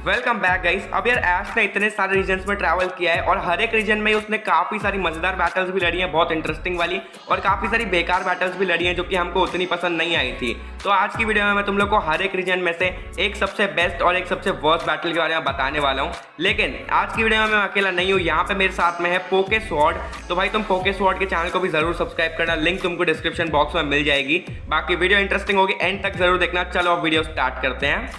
Welcome back guys. अब यार ऐश ने इतने सारे रीजन्स में ट्रैवल किया है और हर एक रीजन में उसने काफ़ी सारी मज़ेदार बैटल्स भी लड़ी हैं, बहुत इंटरेस्टिंग वाली, और काफ़ी सारी बेकार बैटल्स भी लड़ी हैं जो कि हमको उतनी पसंद नहीं आई थी। तो आज की वीडियो में मैं तुम लोग को हर एक रीजन में से एक सबसे बेस्ट और एक सबसे वर्स्ट बैटल के बारे में बताने वाला हूँ। लेकिन आज की वीडियो में मैं अकेला नहीं हूँ, यहाँ पे मेरे साथ में है पोके स्वॉर्ड। तो भाई तुम पोके स्वॉर्ड के चैनल को भी जरूर सब्सक्राइब करना, लिंक तुमको डिस्क्रिप्शन बॉक्स में मिल जाएगी। बाकी वीडियो इंटरेस्टिंग होगी, एंड तक जरूर देखना। चलो अब वीडियो स्टार्ट करते हैं।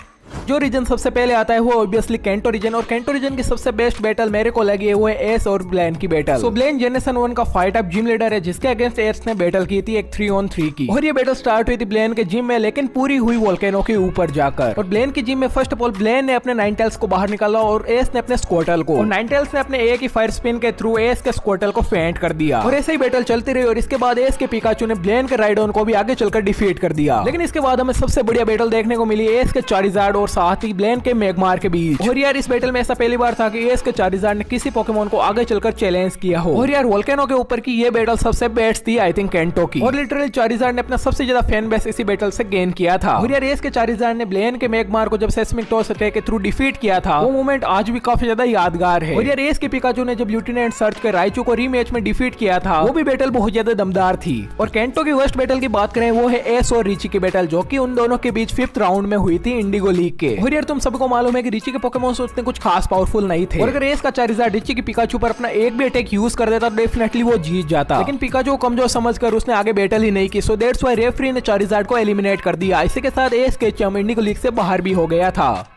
जो रीजन सबसे पहले आता है वो ऑब्वियसली कैंटो रीजन, और कैंटो रीजन की सबसे बेस्ट बैटल मेरे को लगी है वो है एस और ब्लेन की बैटल। सो ब्लेन जनरेशन 1 का फाइट अप जिम लीडर है जिसके अगेंस्ट एस ने बैटल की थी एक 3-on-3 की, और ये बैटल स्टार्ट हुई थी ब्लेन के जिम में, लेकिन पूरी हुई वोल्केनो के ऊपर जाकर। और ब्लेन की जिम में फर्स्ट ऑफ ऑल ब्लेन ने अपने नाइनटेल्स को बाहर निकाला और एस ने अपने स्क्वार्टल को, और नाइनटेल्स ने अपने एक ही फायर स्पिन के थ्रू एस के स्क्वार्टल को फेंट कर दिया। और ऐसे ही बैटल चलती रही और इसके बाद एस के पिकाचू ने ब्लेन के राइडोन को भी आगे चलकर डिफीट कर दिया। लेकिन इसके बाद हमें सबसे बढ़िया बैटल देखने को मिली एस के चारिजार्ड और साथ ही ब्लेन के मैग्मार के बीच। और यार इस बैटल में ऐसा पहली बार था कि एस के चारिजार्ड ने किसी पोकेमोन को आगे चलकर चैलेंज किया हो। और यार वोल्केनो के ऊपर की ये बैटल सबसे बेस्ट थी आई थिंक कैंटो की, और लिटरली चारिजार्ड ने अपना सबसे ज्यादा फैन बेस इसी बैटल से गेन किया था। और यार एस के चारिजार्ड ने ब्लेन के मैग्मार को जब सेस्मिक टॉस अटैक के थ्रू डिफीट किया था, वो मोमेंट आज भी काफी ज्यादा यादगार है। और यार एस के पिकाचू ने जब ल्यूटिनेंट सर्च के राइचू को रीमैच में डिफीट किया था, वो भी बैटल बहुत ज्यादा दमदार थी। और कैंटो की वर्स्ट बैटल की बात करें वो है एस और रिची की बैटल, जो कि उन दोनों के बीच 5th राउंड में हुई थी इंडिगो लीग के। और यार तुम सबको मालूम है कि रिची के पोकेमॉन्स उतने कुछ खास पावरफुल नहीं थे, और अगर एस का चारिजार्ड रिची की पिकाचू पर अपना एक भी अटैक यूज कर देता तो डेफिनेटली वो जीत जाता। लेकिन पिकाचू को कमजोर समझकर उसने आगे बैटल ही नहीं की, सो दैट्स व्हाई रेफरी ने चारिजार्ड को एलिमिनेट कर दिया। इसी के साथ एस के चम इंडिगो लीग से बाहर भी हो गया था।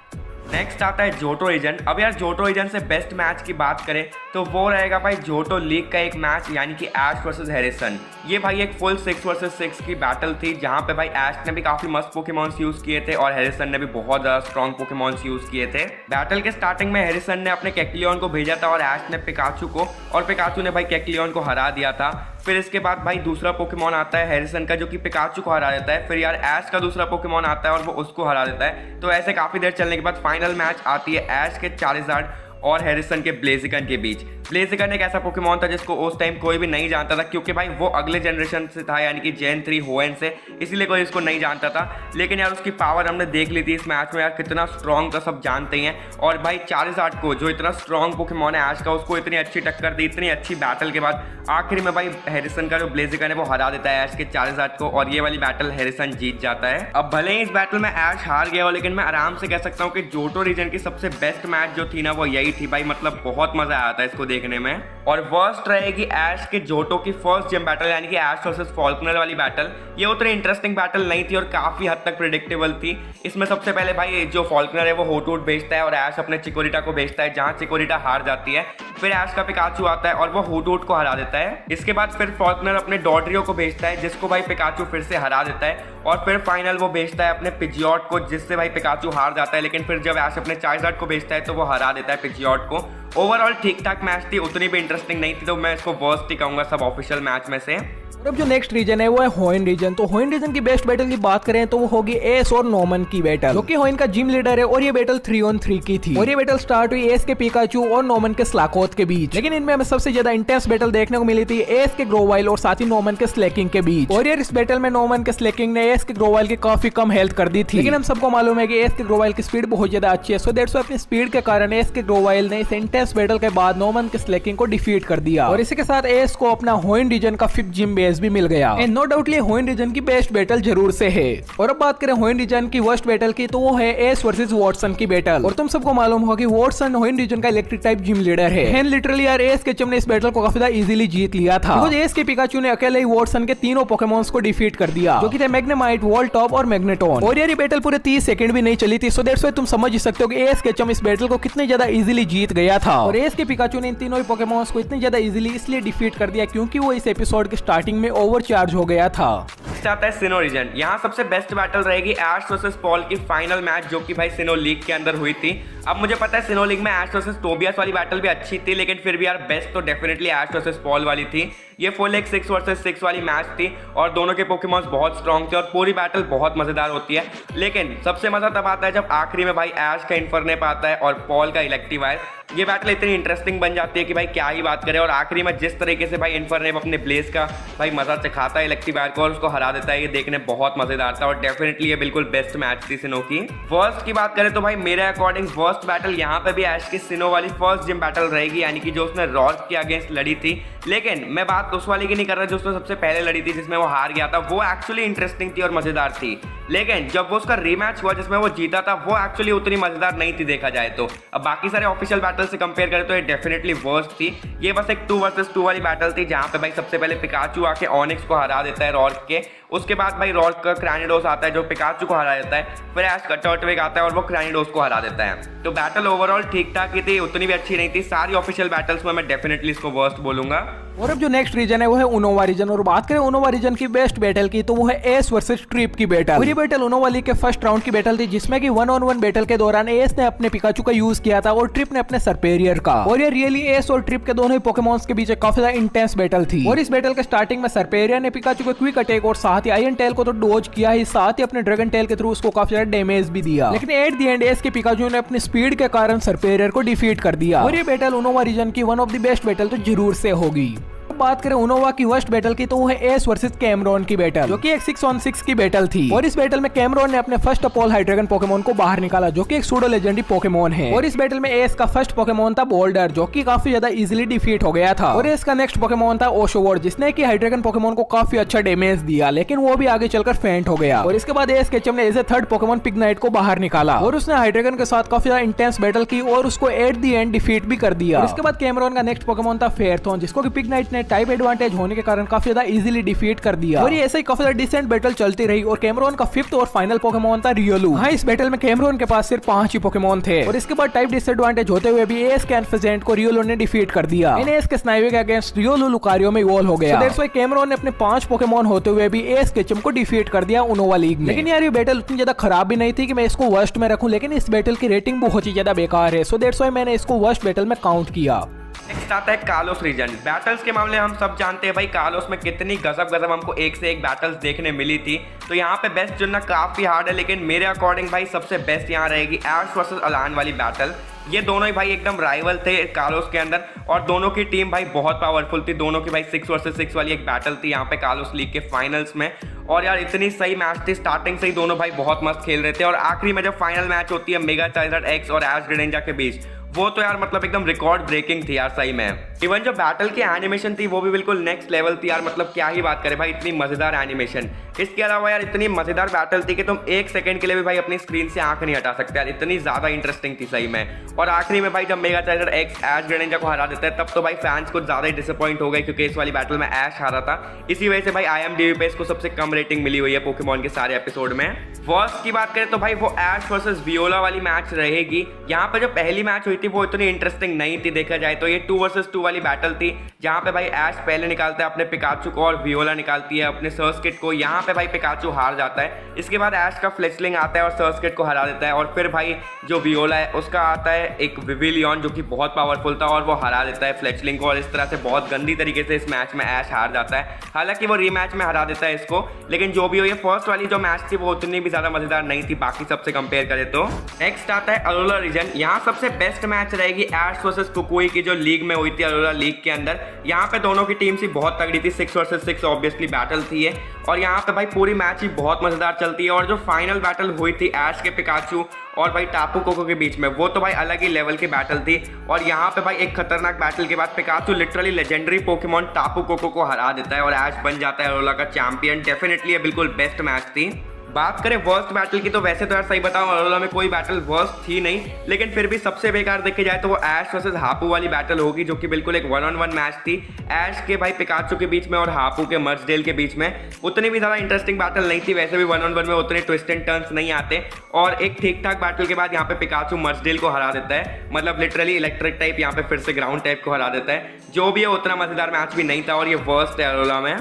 नेक्स्ट आता है जोटो रीजन। अब यार जोटो रीजन से बेस्ट मैच की बात करें तो वो रहेगा भाई जोटो लीग का एक मैच, यानी कि ऐश वर्सेस हैरिसन। ये भाई एक फुल 6 वर्सेस 6 की बैटल थी, जहां पे भाई ऐश ने भी काफी मस्त पोकेमॉन्स यूज किए थे और हैरिसन ने भी बहुत ज्यादा स्ट्रॉन्ग पोकेमॉन्स यूज किए थे। बैटल के स्टार्टिंग में हैरिसन ने अपने केक्लियन को भेजा था और ऐश ने पिकाचू को, और पिकाचू ने भाई केक्लियन को हरा दिया था। फिर इसके बाद भाई दूसरा पोकेमॉन आता है हैरिसन का जो कि पिकाचू को हरा देता है। फिर यार ऐश का दूसरा पोकेमॉन आता है और वो उसको हरा देता है। तो ऐसे काफी देर चलने के बाद फाइनल मैच आती है ऐश के चारिजार्ड और हैरिसन के ब्लेजिकन के बीच। ब्लेजिकन एक ऐसा पोकेमॉन था जिसको उस टाइम कोई भी नहीं जानता था, क्योंकि भाई वो अगले जनरेशन से था, यानी कि जेन 3 होएन से, इसीलिए कोई इसको नहीं जानता था। लेकिन यार उसकी पावर हमने देख ली थी इस मैच में, यार कितना स्ट्रॉन्ग था सब जानते ही हैं। और भाई चारिजार्ड को, जो इतना स्ट्रॉन्ग पोकेमॉन है ऐश का, उसको इतनी अच्छी टक्कर दी, इतनी अच्छी बैटल के बाद आखिर में भाई हैरिसन का जो ब्लेजिकन है वो हरा देता है ऐश के चारिजार्ड को, और ये वाली बैटल हैरिसन जीत जाता है। अब भले ही इस बैटल में ऐश हार गया हो, लेकिन मैं आराम से कह सकता हूँ कि जोटो रीजन की सबसे बेस्ट मैच जो थी ना वो यही थी भाई। मतलब बहुत मजा आया था इसको देखने में। और वर्स्ट रहेगी ऐश के जोटो की फर्स्ट जिम बैटल, यानी कि ऐश वर्सेस फॉल्कनर वाली बैटल। ये उतनी इंटरेस्टिंग बैटल नहीं थी और काफी हद तक प्रेडिक्टेबल थी। इसमें सबसे पहले भाई जो फॉल्कनर है वो होटूट भेजता है और ऐश अपने चिकोरिटा को भेजता है, जहां चिकोरिटा हार जाती है। फिर ऐश का पिकाचू आता है और वो होटूट को हरा देता है। इसके बाद फिर फॉल्कनर अपने डॉड्रियो को भेजता है, जिसको भाई पिकाचू फिर से हरा देता है। और फिर फाइनल वो भेजता है अपने पिजियोट को, जिससे भाई पिकाचू हार जाता है। लेकिन फिर जब ऐश अपने चारिजार्ड को भेजता है तो वो हरा देता है पिजियोट को। ओवरऑल ठीक ठाक मैच थी, उतनी भी इंटरेस्टिंग नहीं थी, तो मैं इसको वर्स्ट ही कहूंगा सब ऑफिशियल मैच में से। और अब जो नेक्स्ट रीजन है वो है होइन रीजन। तो होइन रीजन की बेस्ट बैटल की बात करें तो वो होगी एस और नॉमन की बैटल, जो कि होइन का जिम लीडर है, और ये बैटल 3-on-3 की थी। और ये बैटल स्टार्ट हुई एस के पिकाचू और नॉमन के स्लाकोथ के बीच। लेकिन इनमें हमें सबसे ज्यादा इंटेंस बैटल देखने को मिली थी एस के ग्रोवाइल और साथ ही नॉमन के स्लेकिंग के बीच। और यार इस बैटल में नॉमन के स्लेकिंग ने एस के ग्रोवाइल की काफी कम हेल्थ कर दी थी, लेकिन हम सबको मालूम है कि एस के ग्रोवाइल की स्पीड बहुत ज्यादा अच्छी है। सो दैट्स व्हाई अपनी स्पीड के कारण एस के ग्रोवाइल ने इस इंटेंस बैटल के बाद नॉमन के स्लेकिंग को डिफीट कर दिया, और इसी के साथ एस को अपना होइन रीजन का 5th जिम बेस भी मिल गया। नो डाउटली होइन रीजन की बेस्ट बैटल जरूर से है। और अब बात करें होइन रीजन की वर्स्ट बैटल की तो वो है एस वर्सेस वॉटसन की बैटल। और तुम सबको मालूम होगा कि वॉटसन होइन रीजन का इलेक्ट्रिक टाइप जिम लीडर है, एंड लिटरली यार एस के चम ने इस बैटल को काफी ज्यादा इजीली जीत लिया था, बिकॉज़ एस के पिकाचू ने अकेले ही वॉटसन के तीनों पोकेमॉन्स को डिफीट कर दिया, जो कि थे मैग्नेमाइट, वोल्टॉप और मैग्नेटॉन। और यार ये बैटल पूरे 30 सेकंड भी नहीं चली थी, सो दैट्स व्हाई तुम समझ ही सकते हो कि एस के चम इस बैटल को कितने ज्यादा इजीली जीत गया था। और एस के पिकाचू ने इन तीनों पोकेमॉन्स को इतने ज्यादा इजीली इसलिए डिफीट कर दिया क्योंकि वो इस एपिसोड के स्टार्टिंग में ओवरचार्ज हो गया था। नेक्स्ट आता है सिनो रीजन। यहाँ सबसे बेस्ट बैटल रहेगी ऐश वर्सेस पॉल की फाइनल मैच, जो कि भाई सिनो लीग के अंदर हुई थी। अब मुझे पता है सिनो लीग में ऐश वर्सेस टोबियास वाली बैटल भी अच्छी थी, लेकिन फिर भी यार बेस्ट तो डेफिनेटली ऐश वर्सेस पॉल वाली थी। ये फुल एक 6 वर्सेस 6 वाली मैच थी और दोनों के पोकेमॉन्स बहुत स्ट्रॉन्ग थे और पूरी बैटल बहुत मजेदार होती है। लेकिन सबसे मजा तब आता है जब आखिरी में भाई ऐश का इन्फर्नेप आता है और पॉल का इलेक्ट्रीवायर। ये बैटल इतनी इंटरेस्टिंग बन जाती है कि भाई क्या ही बात करें। और आखिरी में जिस तरीके से भाई इन्फर्नेप अपने ब्लेज का भाई मजा चखाता है इलेक्ट्रीवायर को और उसको हरा हरा देता है। ये देखने बहुत मजेदार था और डेफिनेटली ये बिल्कुल बेस्ट मैच थी सिनो की। वर्स्ट की बात करें तो भाई मेरे अकॉर्डिंग वर्स्ट बैटल यहाँ पे भी ऐश की सिनो वाली फर्स्ट जिम बैटल रहेगी, यानी कि जो उसने रॉर्क के अगेंस्ट लड़ी थी। लेकिन मैं बात उस वाली की नहीं कर रहा जो उसने सबसे पहले लड़ी थी जिसमें वो हार गया था। वो एक्चुअली इंटरेस्टिंग थी और मजेदार थी, लेकिन जब वो उसका रीमैच हुआ जिसमें वो जीता था वो एक्चुअली उतनी मजेदार नहीं थी देखा जाए तो। अब बाकी सारे ऑफिशियल बैटल से कंपेयर करें तो ये डेफिनेटली वर्स्ट थी। ये बस एक 2 वर्सेस 2 वाली बैटल थी जहां पे भाई सबसे पहले पिकाचू आके ऑनिक्स को हरा देता है रॉर्क के। उसके बाद भाई रॉर्क का क्रैनिडोस आता है जो पिकाचू को हरा देता है। फिर ऐश का टर्टविग आता है और वो क्रैनिडोस को हरा देता है। तो बैटल ओवरऑल ठीक ठाक ही थी, उतनी भी अच्छी नहीं थी। सारी ऑफिशियल बैटल्स में मैं डेफिनेटली इसको वर्स्ट बोलूंगा। और अब जो नेक्स्ट रीजन है वो है उनोवा रीजन। और बात करें उनोवा रीजन की बेस्ट बैटल की तो वो है एस वर्सेस ट्रिप की बैटल। और ये बैटल उनोवा लीग के फर्स्ट राउंड की बैटल थी जिसमें कि 1-on-1 बैटल के दौरान एस ने अपने पिकाचू का यूज किया था और ट्रिप ने अपने सरपेरियर का। और ये रियली एस और ट्रिप के दोनों ही पोकेमॉन्स के बीच काफी ज्यादा इंटेंस बैटल थी। और इस बैटल के स्टार्टिंग में सरपेरियर ने पिकाचू को क्विक अटैक और साथ ही आयरन टेल को तो डॉज किया ही, साथ ही अपने ड्रैगन टेल के थ्रू उसको काफी ज्यादा डैमेज भी दिया। लेकिन एट द एंड एस के पिकाचू ने अपनी स्पीड के कारण सरपेरियर को डिफीट कर दिया। और ये बैटल उनोवा रीजन की one of the best battle तो जरूर से होगी। बात करें उनोवा की वर्स्ट बैटल की तो वो है एस वर्सेस कैमरॉन की बैटल, जो कि एक 6-on-6 की बैटल थी। और इस बैटल में कैमरॉन ने अपने फर्स्ट अपॉल हाइड्रैगन पोकेमोन को बाहर निकाला जो कि एक सूडो लेजेंडरी पोकेमोन है। और इस बैटल में एस का फर्स्ट पोकेमोन था बोल्डर जो कि काफी ज्यादा इजीली डिफीट हो गया था। और एस का नेक्स्ट पोकेमोन था ओशोवर्ड जिसने कि हाइड्रैगन पोकेमोन को काफी अच्छा डैमेज दिया, लेकिन वो भी आगे चलकर फेंट हो गया। और इसके बाद एस केचम ने as a third Pokemon Pignite को बाहर निकाला और उसने हाइड्रैगन के साथ काफी ज्यादा इंटेंस बैटल की और उसको एट द एंड डिफीट भी कर दिया। और इसके बाद कैमरॉन का नेक्स्ट पोकेमोन था फेयरथॉर्न जिसको कि पिग्नाइट ने टाइप एडवांटेज होने के कारण काफी ज्यादा इजीली डिफीट कर दिया। और ये ऐसे ही काफी ज्यादा डिसेंट बैटल चलती रही और कैमरॉन का फिफ्थ और फाइनल पोकेमोन था रियोलू। हाँ, इस बैटल में कैमरॉन के पास सिर्फ 5 ही पोकेमोन थे। और इसके बाद टाइप डिसएडवांटेज होते हुए भी एस के एनफेजेंट को रियोलू ने डिफीट कर दिया। इन एस के स्नाइवे के अगेंस्ट रियोलू लुकारियो में इवॉल्व हो गया। दैट्स व्हाई कैमरॉन ने अपने 5 पोकेमोन होते हुए भी एस केचम को डिफीट कर दिया उनोवा लीग में। लेकिन यार ये बैटल उतनी ज्यादा खराब भी नहीं थी कि मैं इसको वर्स्ट में रखूं, लेकिन इस बैटल की रेटिंग बहुत ही ज्यादा बेकार है। सो दैट्स व्हाई मैंने इसको वर्स्ट बैटल में काउंट किया। नेक्स्ट आता है कालोस रीजन। बैटल्स के मामले हम सब जानते हैं भाई कालोस में कितनी गजब हमको एक से एक बैटल्स देखने मिली थी। तो यहाँ पे बेस्ट चुनना काफी हार्ड है, लेकिन मेरे अकॉर्डिंग भाई सबसे बेस्ट यहाँ रहेगी ऐश वर्सेस अलान वाली बैटल। ये दोनों ही भाई एकदम राइवल थे कालोस के अंदर और दोनों की टीम भाई बहुत पावरफुल थी। दोनों की भाई 6 वर्सेस 6 वाली एक बैटल थी यहाँ पे कालोस लीग के फाइनल्स में। और यार इतनी सही मैच थी, स्टार्टिंग से ही दोनों भाई बहुत मस्त खेल रहे थे। और आखिरी में जब फाइनल मैच होती है मेगा चार्जर एक्स और ऐश ग्रेडेंजा के बीच, वो तो यार मतलब एकदम रिकॉर्ड ब्रेकिंग थी यार सही में। इवन जो बैटल की एनिमेशन थी वो भी बिल्कुल नेक्स्ट लेवल थी यार, मतलब क्या ही बात करें भाई, इतनी मजेदार एनिमेशन। इसके अलावा यार इतनी मजेदार बैटल थी कि तुम 1 सेकंड के लिए भी भाई अपनी स्क्रीन से आंख नहीं हटा सकते यार, इतनी ज्यादा इंटरेस्टिंग थी सही में। और आखिरी में भाई जब मेगा चार्जर एक्स ऐश ग्रेडेंजा को हरा देता है तब तो भाई फैंस कुछ ज्यादा ही डिसअपॉइंट हो गए क्योंकि इस वाली बैटल में ऐश हारा था। इसी वजह से भाई IMDb पे इसको सबसे कम रेटिंग मिली हुई है पोकेमॉन के सारे एपिसोड में। वर्स्ट की बात करें तो भाई वो ऐश वर्सेस वियोला वाली मैच रहेगी। यहाँ पे जो पहली मैच हुई थी वो इतनी इंटरेस्टिंग नहीं थी देखा जाए तो। ये 2 वर्सेस 2 वाली बैटल थी जहाँ पे भाई ऐश पहले निकालता है अपने पिकाचू को और वियोला निकालती है अपने सर्स्किट को। यहाँ पे भाई पिकाचू हार जाता है। इसके बाद ऐश का फ्लेचलिंग आता है और सर्स्किट को हरा देता है। और फिर भाई जो वियोला है उसका आता है एक विविलियन जो कि बहुत पावरफुल था और वो हरा देता है फ्लेचलिंग को। और इस तरह से बहुत गंदी तरीके से इस मैच में ऐश हार जाता है। हालांकि वो रीमैच में हरा देता है इसको, लेकिन जो भी हो ये फर्स्ट वाली जो मैच थी वो उतनी भी ज्यादा मजेदार नहीं थी बाकी सबसे कंपेयर करें तो। नेक्स्ट आता है अरोला रीजन। यहाँ सबसे बेस्ट मैच रहेगी ऐश वर्सेस कुकुई की जो लीग में हुई थी अरोला लीग के अंदर। यहाँ पे दोनों की टीम सी बहुत तगड़ी थी, 6 वर्सेस 6 ऑब्वियसली बैटल थी ये। और यहाँ पे भाई पूरी मैच ही बहुत मजेदार चलती है। और जो फाइनल बैटल हुई थी ऐश के पिकाचू और भाई टापू कोको के बीच में, वो तो भाई अलग ही लेवल की बैटल थी। और यहाँ पे भाई एक खतरनाक बैटल के बाद पिकाचू लिटरली लेजेंडरी पोकेमॉन टापू कोको को हरा देता है और ऐश बन जाता है अरोला का चैंपियन। डेफिनेटली ये बिल्कुल बेस्ट मैच थी। बात करें वर्स्ट बैटल की तो वैसे तो यार सही बताऊं अरोला में कोई बैटल वर्स्ट थी नहीं, लेकिन फिर भी सबसे बेकार देखी जाए तो वो ऐश वर्सेस हापू वाली बैटल होगी जो कि बिल्कुल एक 1-on-1 मैच थी ऐश के भाई पिकाचू के बीच में और हापू के मर्जडेल के बीच में। उतनी भी ज़्यादा इंटरेस्टिंग बैटल नहीं थी, वैसे भी 1-on-1 में उतने ट्विस्ट एंड टर्न्स नहीं आते। और एक ठीक ठाक बैटल के बाद यहाँ पे पिकाचू मर्जडेल को हरा देता है, मतलब लिटरली इलेक्ट्रिक टाइप यहाँ पे फिर से ग्राउंड टाइप को हरा देता है। जो भी है उतना मजेदार मैच भी नहीं था और ये वर्स्ट है अरोला में।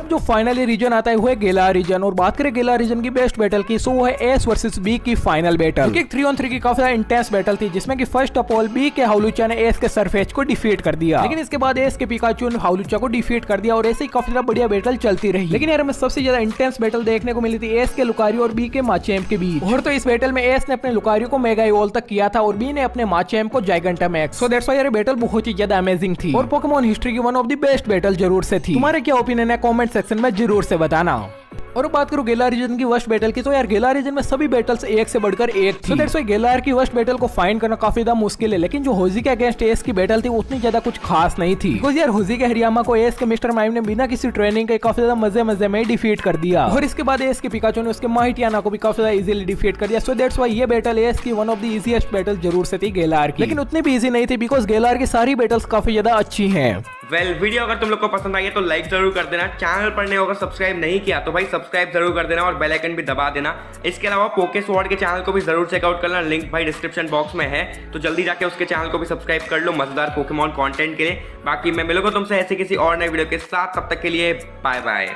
जो फाइनली रीजन आता है वो है गेला रीजन। और बात करें गेला रीजन की बेस्ट बैटल की सो वो है एस वर्सेस बी की फाइनल बैटल। एक 3-on-3 की काफी इंटेंस बैटल थी जिसमें कि फर्स्ट ऑफ ऑल बी के हाउलुचा ने एस के सरफेस को डिफीट कर दिया, लेकिन इसके बाद एस के पिकाचू ने हाउलुचा को डिफीट कर दिया और ऐसे ही काफी ज्यादा बढ़िया बैटल चलती रही। लेकिन यार हमें सबसे ज्यादा इंटेंस बैटल देखने को मिली थी एस के लुकारियो और बी के माचैम्प के बीच। और तो इस बैटल में एस ने अपने लुकारियो को मेगा इवॉल्व तक किया था और बी ने अपने माचैम्प को जाइगेंटामैक्स। सो दैट्स व्हाई यार बैटल बहुत ही ज्यादा अमेजिंग थी और पोकेमॉन हिस्ट्री की one of the best battle जरूर से थी। तुम्हारे क्या ओपिनियन है कमेंट सेक्शन में जरूर से बताना। और बात करूं गेलार रीजन की वर्स्ट बैटल की, तो यार गेलार रीजन में सभी बैटल्स एक से बढ़कर एक थी। दैट्स व्हाई गेलार की वर्स्ट बैटल को फाइंड करना काफी ज्यादा मुश्किल है, लेकिन जो होजी के अगेंस्ट एस की बैटल थी उतनी ज्यादा कुछ खास नहीं थी। बिकॉज यार होजी के हरियामा को एस के मिस्टर माइम ने बिना किसी ट्रेनिंग के काफी ज्यादा मजे में डिफीट कर दिया, और इसके बाद एस के पिकाचू ने उसके माहिटियाना को भी काफी ज्यादा इजीली डिफीट कर दिया। सो दैट्स व्हाई ये बैटल एस की one of the easiest battle जरूर से थी गेलार की, लेकिन उतनी भी इजी नहीं थी बिकॉज गेलार की सारी बैटल्स काफी ज्यादा अच्छी हैं। वीडियो अगर तुम लोग को पसंद आई है तो लाइक जरूर कर देना, चैनल पर नए होकर सब्सक्राइब नहीं किया तो भाई सब्सक्राइब जरूर कर देना और बेल आइकन भी दबा देना। इसके अलावा पोके स्वॉर्ड के चैनल को भी जरूर चेकआउट करना, लिंक भाई डिस्क्रिप्शन बॉक्स में है, तो जल्दी जाके उसके चैनल को भी सब्सक्राइब कर लो मजेदार पोकेमॉन कंटेंट के लिए। बाकी मैं मिलूंगा तुमसे ऐसे किसी और नए वीडियो के साथ, तब तक के लिए बाय बाय।